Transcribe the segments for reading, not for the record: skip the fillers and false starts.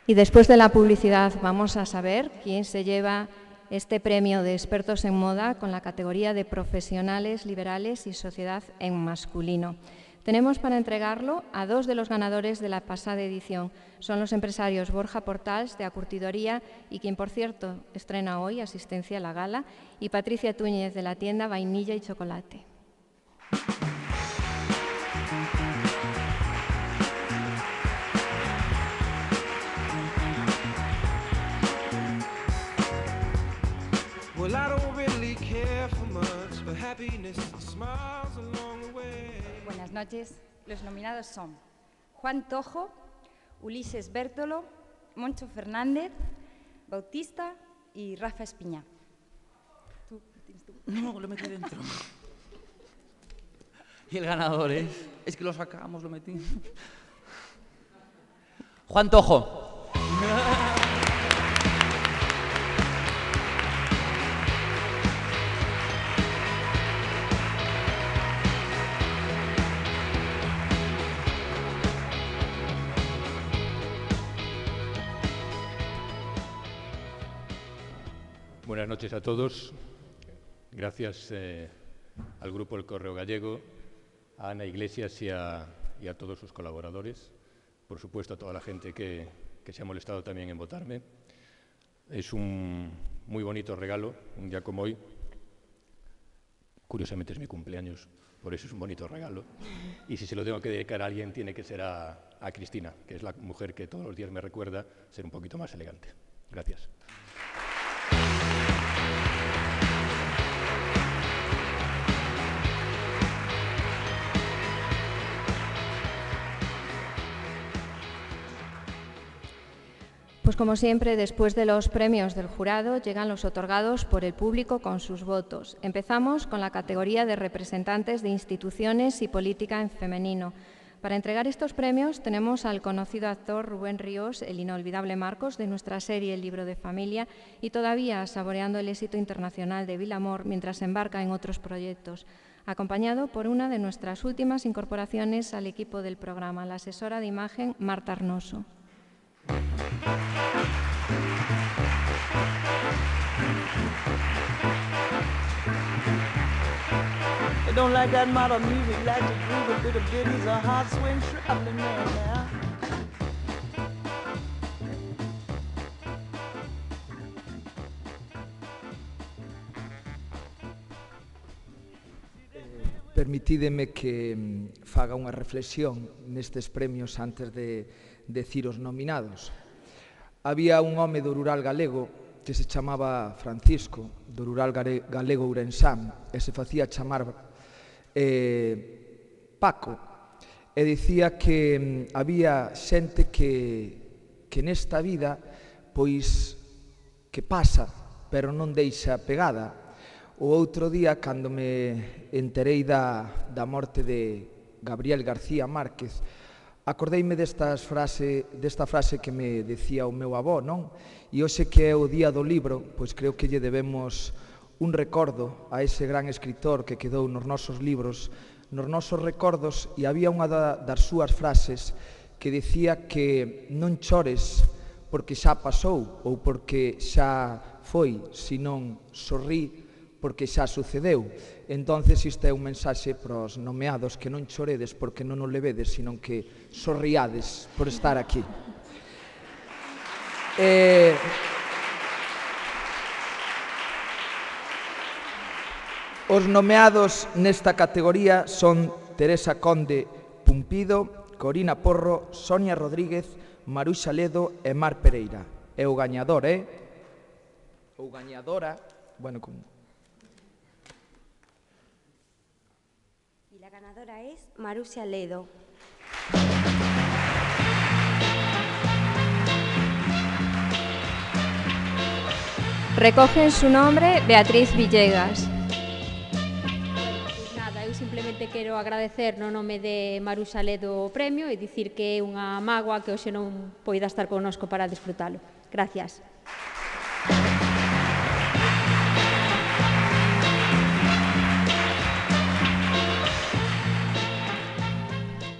Y después de la publicidad vamos a saber quién se lleva este premio de expertos en moda con la categoría de profesionales liberales y sociedad en masculino. Tenemos para entregarlo a dos de los ganadores de la pasada edición. Son los empresarios Borja Portals, de Acurtidoría, y quien, por cierto, estrena hoy asistencia a la gala, y Patricia Túñez, de la tienda Vainilla y Chocolate. Buenas noches. Los nominados son Juan Tojo, Ulises Bértolo, Moncho Fernández, Bautista y Rafa Espiñá. No, lo metí dentro. Y el ganador es que lo sacamos, lo metí. Juan Tojo. Buenas noches a todos. Gracias al Grupo El Correo Gallego, a Ana Iglesias y a todos sus colaboradores. Por supuesto, a toda la gente que se ha molestado también en votarme. Es un muy bonito regalo, un día como hoy. Curiosamente es mi cumpleaños, por eso es un bonito regalo. Y si se lo tengo que dedicar a alguien, tiene que ser a Cristina, que es la mujer que todos los días me recuerda ser un poquito más elegante. Gracias. Pues como siempre, después de los premios del jurado, llegan los otorgados por el público con sus votos. Empezamos con la categoría de representantes de instituciones y política en femenino. Para entregar estos premios tenemos al conocido actor Rubén Ríos, el inolvidable Marcos, de nuestra serie El libro de familia, y todavía saboreando el éxito internacional de Vilamor mientras se embarca en otros proyectos, acompañado por una de nuestras últimas incorporaciones al equipo del programa, la asesora de imagen Marta Arnoso. I don't like that modern music, like to groove a bit of ditties, a hot swing traveling man now. Permitídeme que faga unha reflexión nestes premios antes de decir os nominados. Había un home do rural galego que se chamaba Francisco, do rural galego Ourensán, e se facía chamar Paco, e dicía que había xente que nesta vida pois que pasa, pero non deixa pegada. O outro día, cando me enterei da morte de Gabriel García Márquez, acordeime desta frase que me decía o meu avó, non? E hoxe que é o día do libro, pois creo que lle debemos un recordo a ese gran escritor que quedou nos nosos libros, nos nosos recordos, e había unha das súas frases que decía que non chores porque xa pasou ou porque xa foi, senón sorrí porque xa sucedeu. Entonces, isto é un mensaxe para os nomeados, que non choredes porque non o levedes, senón que sorriades por estar aquí. Os nomeados nesta categoría son Teresa Conde Pumpido, Corina Porro, Sonia Rodríguez, Maruxa Ledo e Mar Pereira. E o gañador é... ou gañadora... bueno, como... La ganadora es Maruxa Ledo. Recoge en su nombre Beatriz Villegas. Pues nada, eu simplemente quero agradecer no nome de Maruxa Ledo o premio e dicir que é unha mágoa que hoxe non poida estar connosco para disfrutalo. Gracias.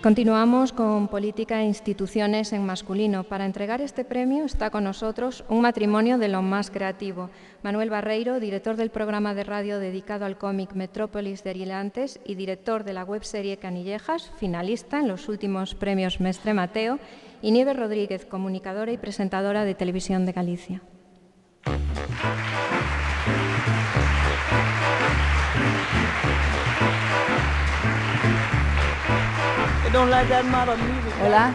Continuamos con política e instituciones en masculino. Para entregar este premio está con nosotros un matrimonio de lo más creativo. Manuel Barreiro, director del programa de radio dedicado al cómic Metrópolis de Arilantes y director de la webserie Canillejas, finalista en los últimos premios Mestre Mateo, y Nieves Rodríguez, comunicadora y presentadora de Televisión de Galicia. Hola.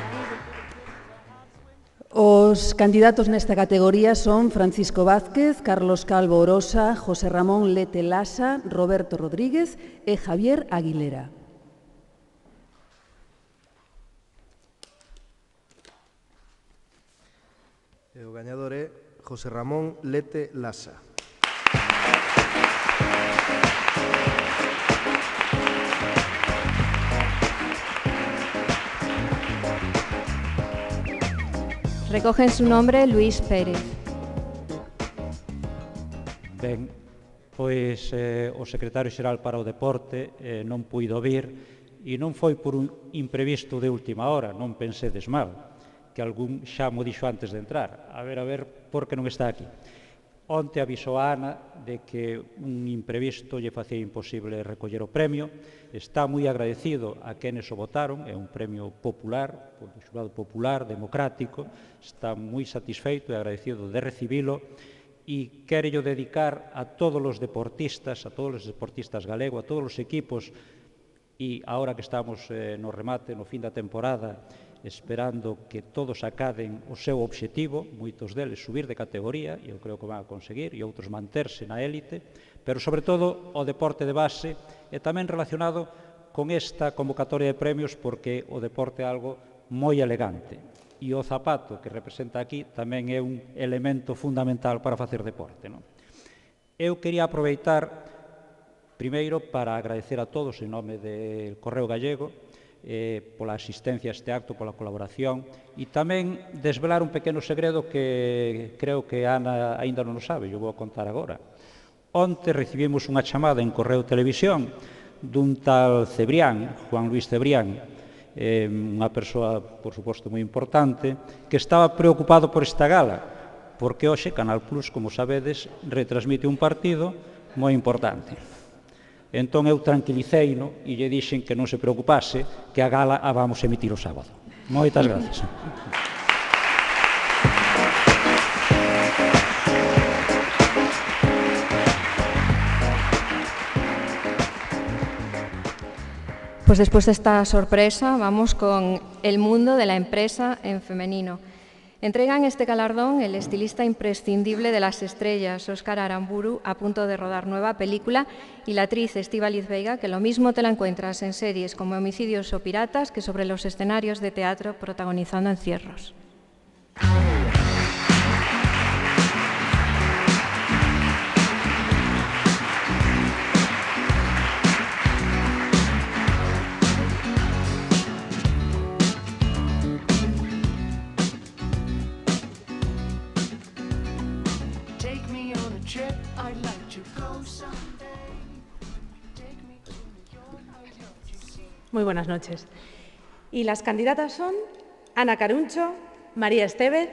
Os candidatos nesta categoría son Francisco Vázquez, Carlos Calvo Orosa, José Ramón Lete Lasa, Roberto Rodríguez e Javier Aguilera. E o gañador é José Ramón Lete Lasa. Recoge en su nombre Luis Pérez. Ben, pois o secretario xeral para o deporte non puido vir e non foi por un imprevisto de última hora, non pensedes mal, que algún xa mo dixo antes de entrar. A ver, por que non está aquí. Onte avisou a Ana de que un imprevisto lle facía imposible recoller o premio. Está moi agradecido a quenes o votaron, é un premio popular, un xurado popular, democrático, está moi satisfeito e agradecido de recibilo e querello dedicar a todos os deportistas, galegos, a todos os equipos e agora que estamos no remate, no fin da temporada, esperando que todos acaden o seu obxectivo, moitos deles subir de categoría, e eu creo que van a conseguir, e outros manterse na élite, pero sobre todo o deporte de base e tamén relacionado con esta convocatoria de premios porque o deporte é algo moi elegante e o zapato que representa aquí tamén é un elemento fundamental para facer deporte. Eu quería aproveitar primeiro para agradecer a todos en nome do Correo Gallego pola asistencia a este acto, pola colaboración e tamén desvelar un pequeno segredo que creo que Ana aínda non o sabe, eu vou a contar agora. Onte recibimos unha chamada en Correo Televisión dun tal Cebrián, Juan Luis Cebrián, unha persoa, por suposto, moi importante, que estaba preocupado por esta gala, porque hoxe Canal Plus, como sabedes, retransmite un partido moi importante. Entón eu tranquiliceino e lle dixen que non se preocupase, que a gala a vamos emitir o sábado. Moitas gracias. Pues después de esta sorpresa vamos con el mundo de la empresa en femenino. Entregan este galardón el estilista imprescindible de las estrellas, Óscar Aramburu, a punto de rodar nueva película, y la actriz Estíbaliz Veiga, que lo mismo te la encuentras en series como Homicidios o Piratas que sobre los escenarios de teatro protagonizando encierros. Muy buenas noches. Y las candidatas son Ana Caruncho, María Estevez,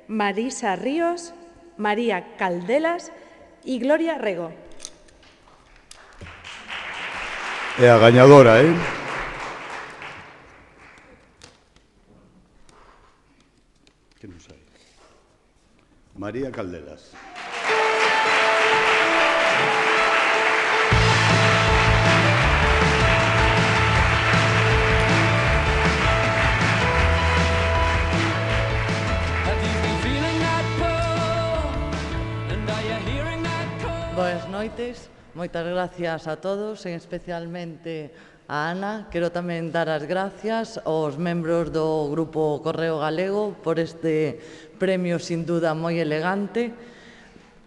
Marisa Ríos, María Caldelas y Gloria Rego. É a gañadora, Que non sei. María Caldelas. Boas noites, moitas gracias a todos, e especialmente a Ana. Quero tamén dar as gracias aos membros do Grupo Correo Galego por este premio sin duda moi elegante,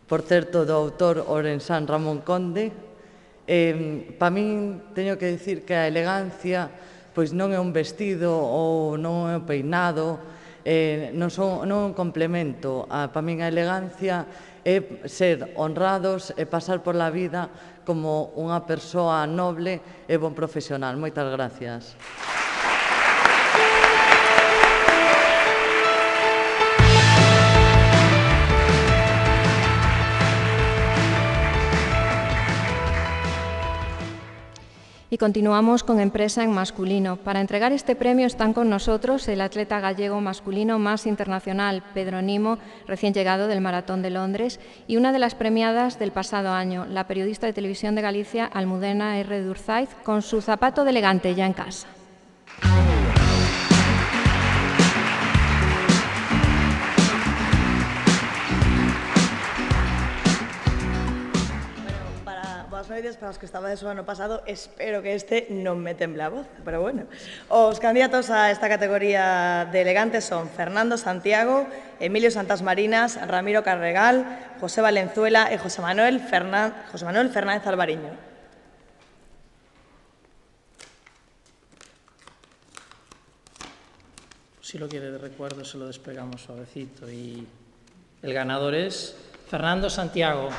por certo do autor Orensán Ramón Conde. Para min teño que dicir que a elegancia pois non é un vestido ou non é un peinado, non é un complemento. Para min a elegancia é ser honrados e pasar por la vida como unha persoa noble e bon profesional. Moitas gracias. Y continuamos con Empresa en masculino. Para entregar este premio están con nosotros el atleta gallego masculino más internacional, Pedro Nimo, recién llegado del Maratón de Londres, y una de las premiadas del pasado año, la periodista de Televisión de Galicia, Almudena R. Durzaiz, con su zapato de elegante ya en casa. Boas noites para os que estabades o ano pasado. Espero que este non me temble a voz, pero bueno. Os candidatos a esta categoría de elegantes son Fernando Santiago, Emilio Santasmarinas, Ramiro Carregal, José Valenzuela e José Manuel Fernández Alvariño. Si lo quiere de recuerdo, se lo despegamos suavecito. Y el ganador es Fernando Santiago.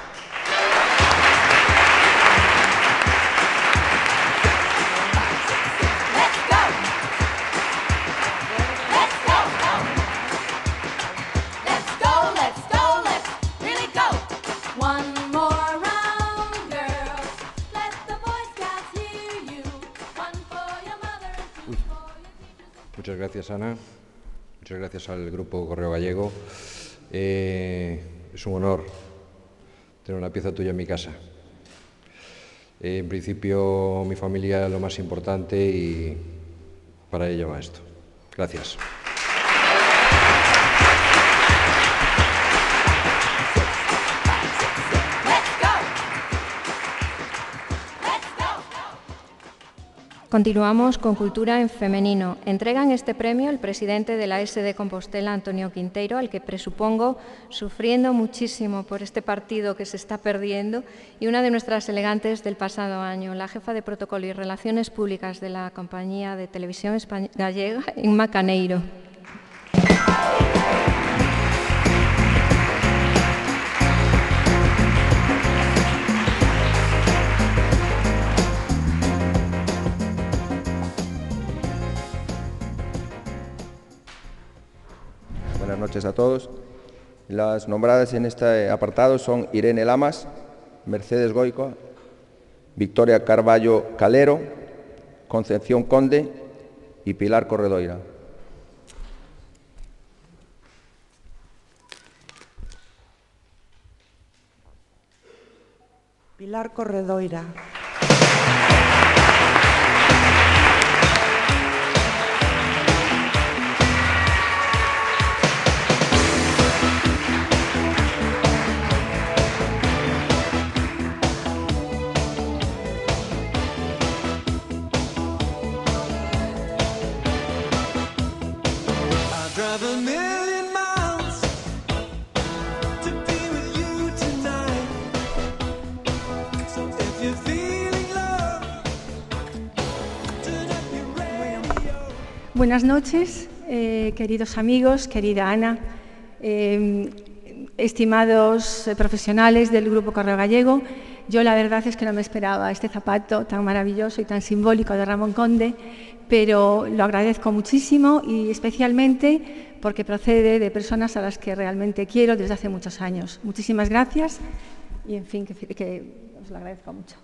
Muchas gracias, Ana. Muchas gracias al Grupo Correo Gallego. Es un honor tener una pieza tuya en mi casa. En principio, mi familia es lo más importante y para ello va esto. Gracias. Continuamos con Cultura en Femenino. Entregan este premio el presidente de la SD Compostela, Antonio Quinteiro, al que presupongo sufriendo muchísimo por este partido que se está perdiendo, y una de nuestras elegantes del pasado año, la jefa de Protocolo y Relaciones Públicas de la Compañía de Televisión Gallega, Inma Caneiro. Buenas noches a todos. Las nombradas en este apartado son Irene Lamas, Mercedes Goico, Victoria Carballo Calero, Concepción Conde y Pilar Corredoira. Pilar Corredoira. Buenas noches, queridos amigos, querida Ana, estimados profesionales del Grupo Correo Gallego. Yo la verdad es que no me esperaba este zapato tan maravilloso y tan simbólico de Ramón Conde, pero lo agradezco muchísimo y especialmente porque procede de personas a las que realmente quiero desde hace muchos años. Muchísimas gracias y, en fin, que os lo agradezco mucho.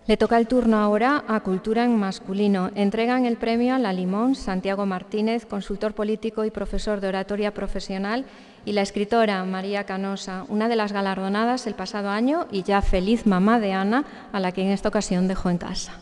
Le toca el turno ahora a Cultura en masculino. Entregan el premio a la Limón Santiago Martínez, consultor político y profesor de oratoria profesional, y la escritora María Canosa, una de las galardonadas el pasado año y ya feliz mamá de Ana, a la que en esta ocasión dejó en casa.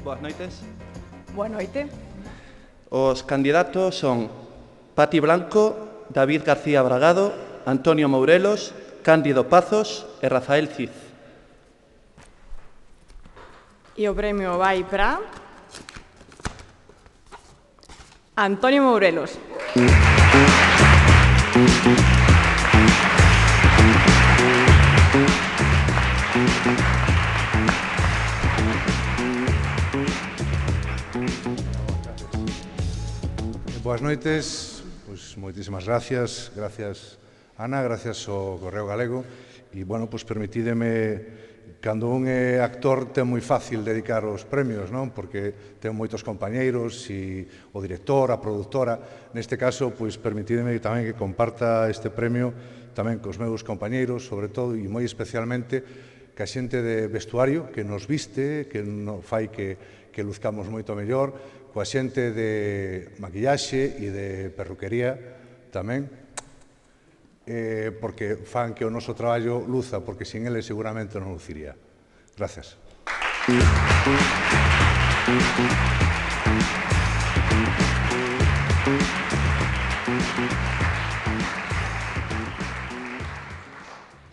Boas noites. Boa noite. Os candidatos son Pati Blanco, David García Bragado, Antonio Mourelos, Cándido Pazos e Rafael Cid. E o premio vai para Antonio Mourelos. noites, pois moitísimas gracias, gracias Ana, gracias ao Correo Galego, e, bueno, pois permitídeme, cando un é actor ten moi fácil dedicar os premios, non? Porque ten moitos compañeiros, e o director, a produtora, neste caso, pois permitídeme tamén que comparta este premio tamén cos meus compañeiros, sobre todo, e moi especialmente, que a xente de vestuario que nos viste, que fai que luzcamos moito mellor, coa xente de maquillaxe e de perruquería tamén, porque fan que o noso traballo luza, porque sin eles seguramente non luciría. Gracias.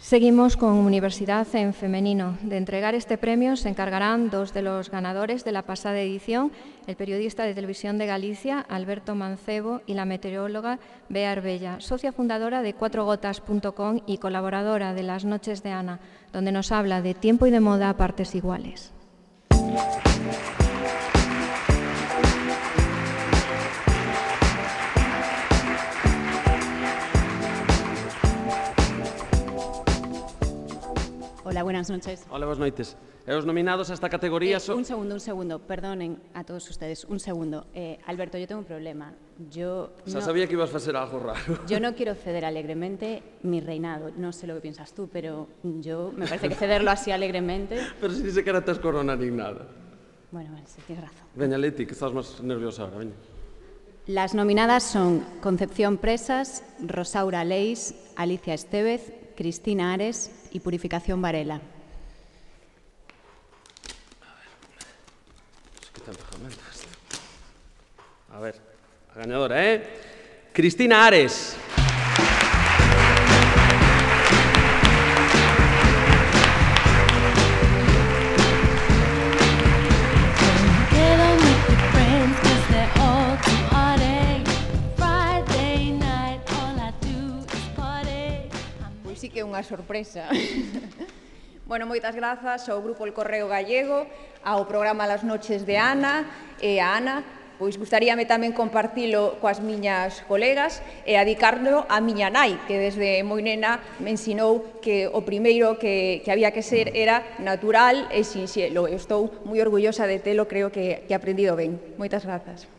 Seguimos con Universidad en Femenino. De entregar este premio se encargarán dos de los ganadores de la pasada edición, el periodista de Televisión de Galicia, Alberto Mancebo, y la meteoróloga Bea Arbella, socia fundadora de cuatrogotas.com y colaboradora de Las Noches de Ana, donde nos habla de tiempo y de moda a partes iguales. Hola, buenas noches. Hola, buenas noites. Os nominados a esta categoría son... Un segundo, perdonen a todos ustedes, un segundo. Alberto, yo tengo un problema. Sabía que ibas a hacer algo raro. Yo no quiero ceder alegremente mi reinado. No sé lo que piensas tú, pero me parece que cederlo así alegremente... Pero si dice que ahora estás corona ni nada. Bueno, sí, tienes razón. Veña, Leti, que estás más nerviosa ahora, veña. Las nominadas son Concepción Presas, Rosaura Leis, Alicia Estévez, Cristina Ares y Purificación Varela. A ver, la ganadora, Cristina Ares. Sí que é unha sorpresa. Bueno, moitas grazas ao Grupo El Correo Gallego, ao programa Las Noches de Ana e a Ana. Pois gustaríame tamén compartilo coas miñas colegas e adicarlo a miña nai, que desde moi nena me ensinou que o primeiro que había que ser era natural e sinxelo. Eu estou moi orgullosa de telo, creo que aprendido ben. Moitas grazas.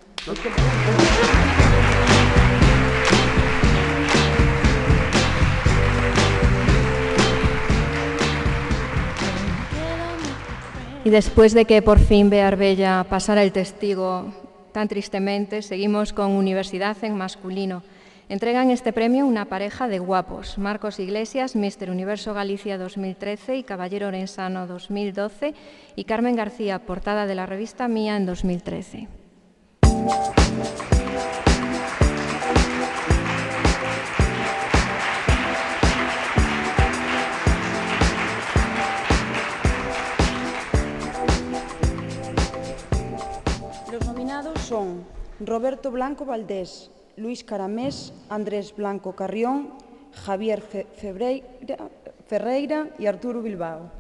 Y después de que por fin Bea Arbella pasara el testigo tan tristemente, seguimos con Universidad en masculino. Entregan este premio una pareja de guapos, Marcos Iglesias, Mister Universo Galicia 2013 y Caballero Orensano 2012, y Carmen García, portada de la revista Mía en 2013. Son Roberto Blanco Valdés, Luis Caramés, Andrés Blanco Carrión, Javier Ferreira y Arturo Bilbao.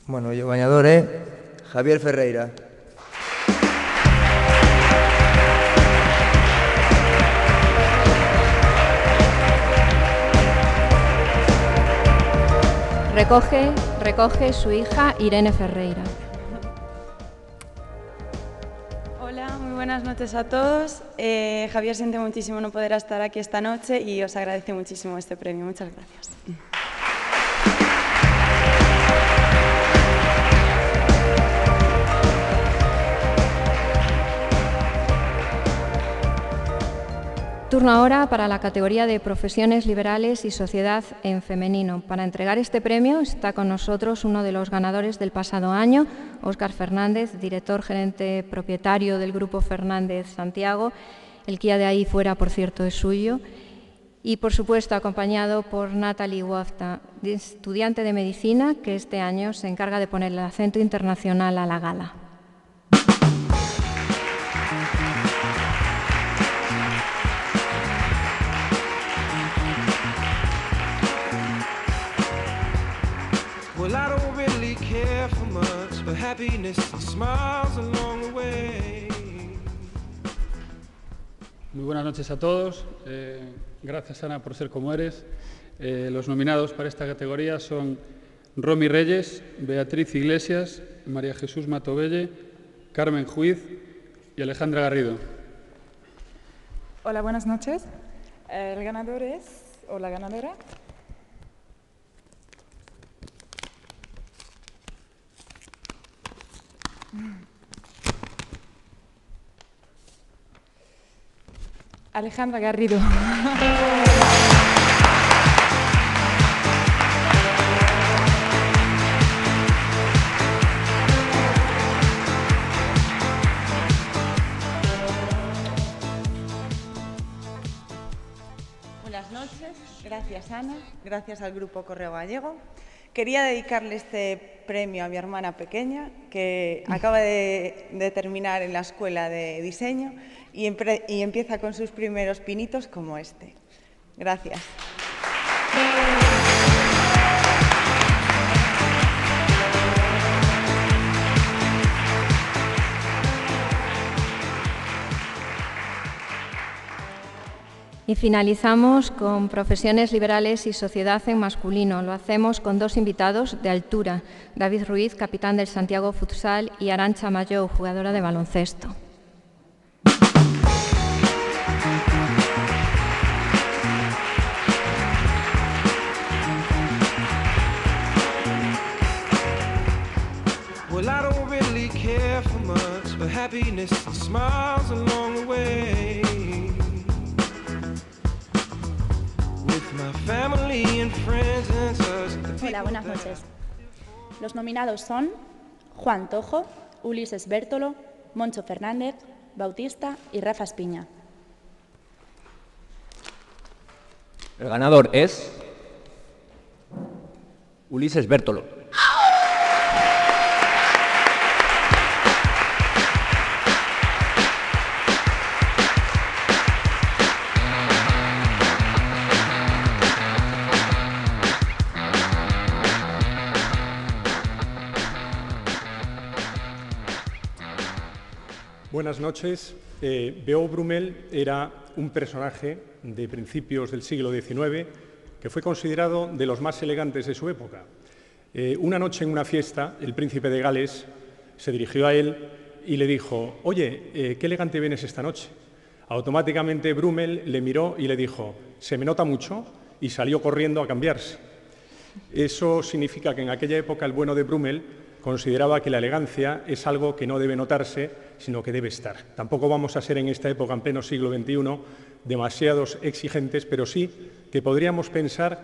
Bueno, o gañador é Javier Ferreira. Recoge su hija Irene Ferreira. Hola, muy buenas noches a todos. Javier siente muchísimo no poder estar aquí esta noche y os agradece muchísimo este premio. Muchas gracias. Turno ahora para la categoría de Profesiones Liberales y Sociedad en Femenino. Para entregar este premio está con nosotros uno de los ganadores del pasado año, Óscar Fernández, director gerente propietario del Grupo Fernández Santiago. El Kia de ahí fuera, por cierto, es suyo. Y, por supuesto, acompañado por Natalie Wafta, estudiante de Medicina, que este año se encarga de poner el acento internacional a la gala. Well, I don't really care for much, but happiness and smiles along the way. Muy buenas noches a todos. Gracias, Ana, por ser como eres. Los nominados para esta categoría son Romy Reyes, Beatriz Iglesias, María Jesús Matovelle, Carmen Juiz y Alejandra Garrido. Hola, buenas noches. El ganador es, o la ganadora, Alejandra Garrido. Buenas noches, gracias Ana, gracias al Grupo Correo Gallego. Quería dedicarle este premio a mi hermana pequeña, que acaba de terminar en la escuela de diseño y empieza con sus primeros pinitos como este. Gracias. Y finalizamos con profesiones liberales y sociedad en masculino. Lo hacemos con dos invitados de altura, David Ruiz, capitán del Santiago Futsal, y Arantxa Mayou, jugadora de baloncesto. Well, I don't really care for much, but happiness and smiles along the way. Hola, buenas noches. Los nominados son Juan Tojo, Ulises Bértolo, Moncho Fernández, Bautista y Rafa Espiña. El ganador es Ulises Bértolo. Buenas noches. B.O. Brummel era un personaje de principios del siglo XIX que fue considerado de los más elegantes de su época. Una noche en una fiesta, el príncipe de Gales se dirigió a él y le dijo: «Oye, qué elegante vienes esta noche». Automáticamente Brummel le miró y le dijo: «Se me nota mucho», y salió corriendo a cambiarse. Eso significa que en aquella época el bueno de Brummel consideraba que la elegancia es algo que no debe notarse, sino que debe estar. Tampoco vamos a ser en esta época, en pleno siglo XXI, demasiados exigentes, pero sí que podríamos pensar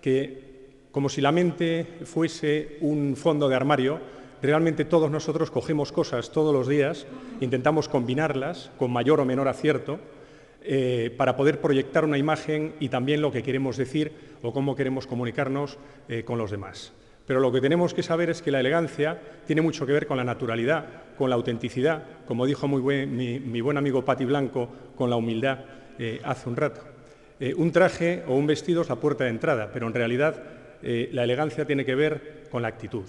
que, como si la mente fuese un fondo de armario, realmente todos nosotros cogemos cosas todos los días, intentamos combinarlas con mayor o menor acierto, para poder proyectar una imagen y también lo que queremos decir o cómo queremos comunicarnos con los demás. Pero lo que tenemos que saber es que la elegancia tiene mucho que ver con la naturalidad, con la autenticidad, como dijo mi buen amigo Pati Blanco, con la humildad hace un rato. Un traje o un vestido es la puerta de entrada, pero en realidad la elegancia tiene que ver con la actitud,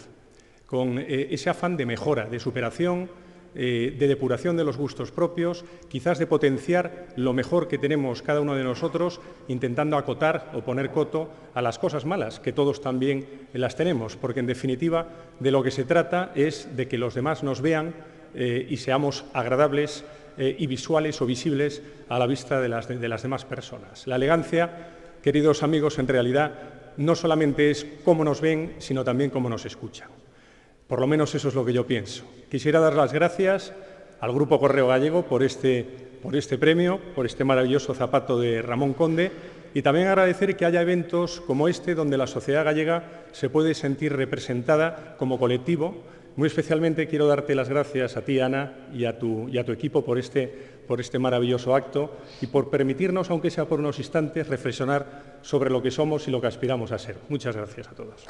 con ese afán de mejora, de superación, de depuración de los gustos propios, quizás de potenciar lo mejor que tenemos cada uno de nosotros, intentando acotar o poner coto a las cosas malas, que todos también las tenemos, porque en definitiva de lo que se trata es de que los demás nos vean y seamos agradables y visuales o visibles a la vista de las demás personas. La elegancia, queridos amigos, en realidad no solamente es cómo nos ven, sino también cómo nos escuchan. Por lo menos eso es lo que yo pienso. Quisiera dar las gracias al Grupo Correo Gallego por este premio, por este maravilloso zapato de Ramón Conde, y también agradecer que haya eventos como este donde la sociedad gallega se puede sentir representada como colectivo. Muy especialmente quiero darte las gracias a ti, Ana, y a tu equipo por este maravilloso acto y por permitirnos, aunque sea por unos instantes, reflexionar sobre lo que somos y lo que aspiramos a ser. Muchas gracias a todos.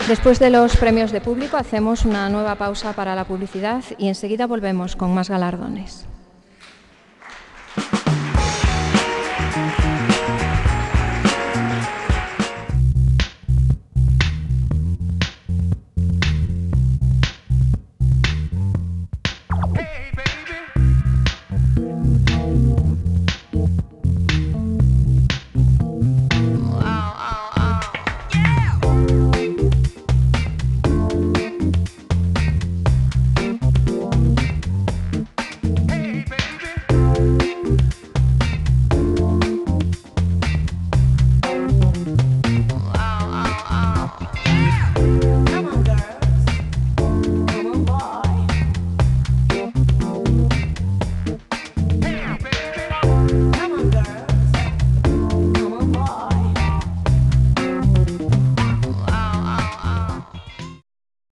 Después de los premios de público hacemos una nueva pausa para la publicidad y enseguida volvemos con más galardones.